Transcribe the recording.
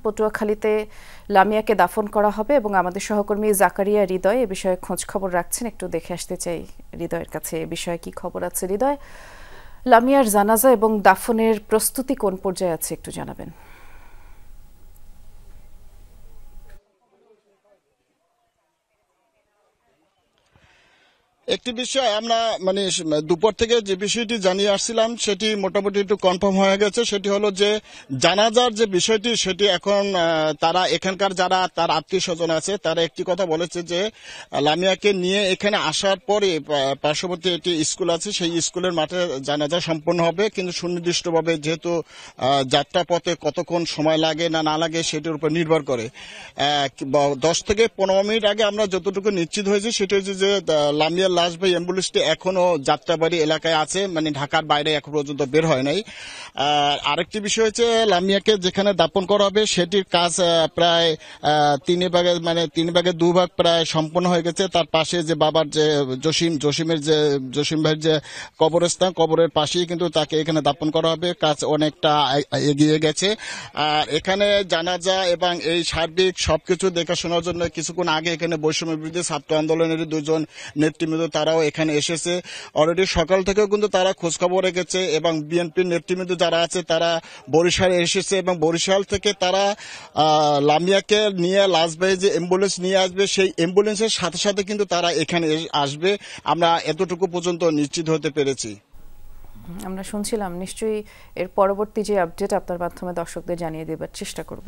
পটুয়াখালীতে লামিয়াকে দাফন করা হবে এবং আমাদের সহকর্মী জাকারিয়া হৃদয় এ বিষয়ে খোঁজ খবর রাখছেন। একটু দেখে আসতে চাই হৃদয়ের কাছে এ বিষয়ে কি খবর আছে। হৃদয়, লামিয়ার জানাজা এবং দাফনের প্রস্তুতি কোন পর্যায়ে আছে একটু জানাবেন। একটি বিষয় আমরা দুপুর থেকে যে বিষয়টি জানিয়ে আসছিলাম সেটি মোটামুটি একটু কনফার্ম হয়ে গেছে। সেটি হলো যে জানাজার যে বিষয়টি সেটি এখন তারা এখানকার যারা তার আত্মীয় স্বজন আছে তারা একটি কথা বলেছে যে লামিয়াকে নিয়ে এখানে আসার পরে পার্শ্ববর্তী একটি স্কুল আছে সেই স্কুলের মাঠে জানাজা সম্পন্ন হবে, কিন্তু সুনির্দিষ্টভাবে যেহেতু যাত্রাপথে কতক্ষণ সময় লাগে না লাগে সেটির উপর নির্ভর করে। 10 থেকে 15 মিনিট আগে আমরা যতটুকু নিশ্চিত হয়েছি সেটি হচ্ছে যে লামিয়ার লাশ বা অ্যাম্বুলেন্সটি এখনো যাত্রাবাড়ি এলাকায় আছে, ঢাকার বাইরে এখন পর্যন্ত বের হয় নাই। আরেকটি বিষয় হচ্ছে লামিয়াকে যেখানে দাপন করা হবে সেটির কাজ প্রায় 3 ভাগের 2 ভাগ প্রায় সম্পন্ন হয়ে গেছে। তার পাশে যে বাবার যে জসিম ভাইয়ের যে কবরস্থান, কবরের পাশেই কিন্তু তাকে এখানে দাপন করা হবে। কাজ অনেকটা এগিয়ে গেছে। আর এখানে জানাজা এবং এই সার্বিক সবকিছু দেখাশোনার জন্য কিছুক্ষণ আগে এখানে বৈষম্য বিরোধী ছাত্র আন্দোলনের 2 নেতৃবৃন্দ তারাও এখানে এসেছে। অলরেডি সকাল থেকেও কিন্তু তারা খোঁজখবর রেখেছে এবং বিএনপির নেতৃবৃন্দ যারা আছে তারা বরিশালে এসেছে এবং বরিশাল থেকে তারা লামিয়াকে নিয়ে লাশবাহী যে অ্যাম্বুলেন্স নিয়ে আসবে সেই অ্যাম্বুলেন্সের সাথে সাথে কিন্তু তারা এখানে আসবে। আমরা এতটুকু পর্যন্ত নিশ্চিত হতে পেরেছি। আমরা শুনছিলাম, নিশ্চয়ই এর পরবর্তী যে আপডেট আপনার মাধ্যমে দর্শকদের জানিয়ে দেবার চেষ্টা করব।